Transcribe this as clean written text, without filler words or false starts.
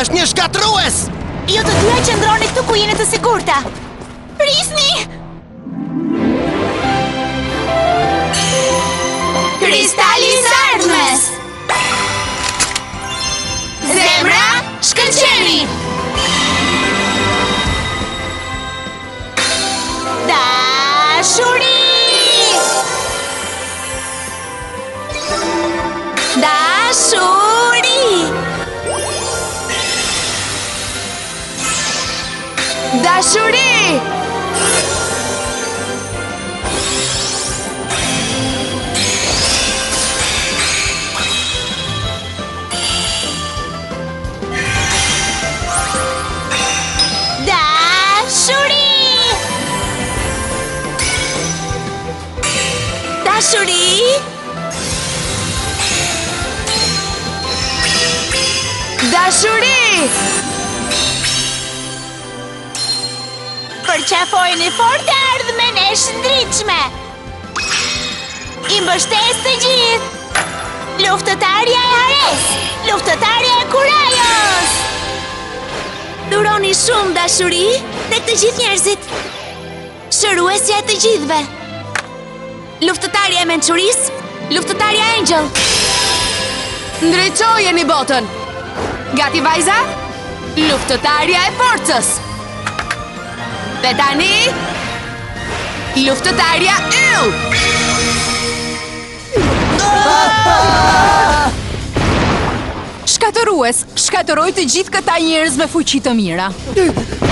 është një shkatrues! Jo të dyja qëndroni këtu ku jeni të sigurta. Rrisni! Kristali i ardhmes! Zemra, shkëlqeni! Dashuri! Dashuri! Dashuri! Dashuri! Dashuri! Përqafojni fort e ardhmen e shëndritshme. I mbështes të gjithë. Luftëtarja e Hares, luftëtarja e Kurajos. Duroni shumë dashuri tek të gjithë njerëzit. Shëruesja e të gjithëve. Luftëtarja e mençurisë, luftëtarja Angel. Ndriçojeni botën. Gati vajza? Luftëtarja e forcës. Dhe tani, luftëtarja Yll. Shkatërues, shkatëroj të gjithë këta njerëz me fuqi të mira.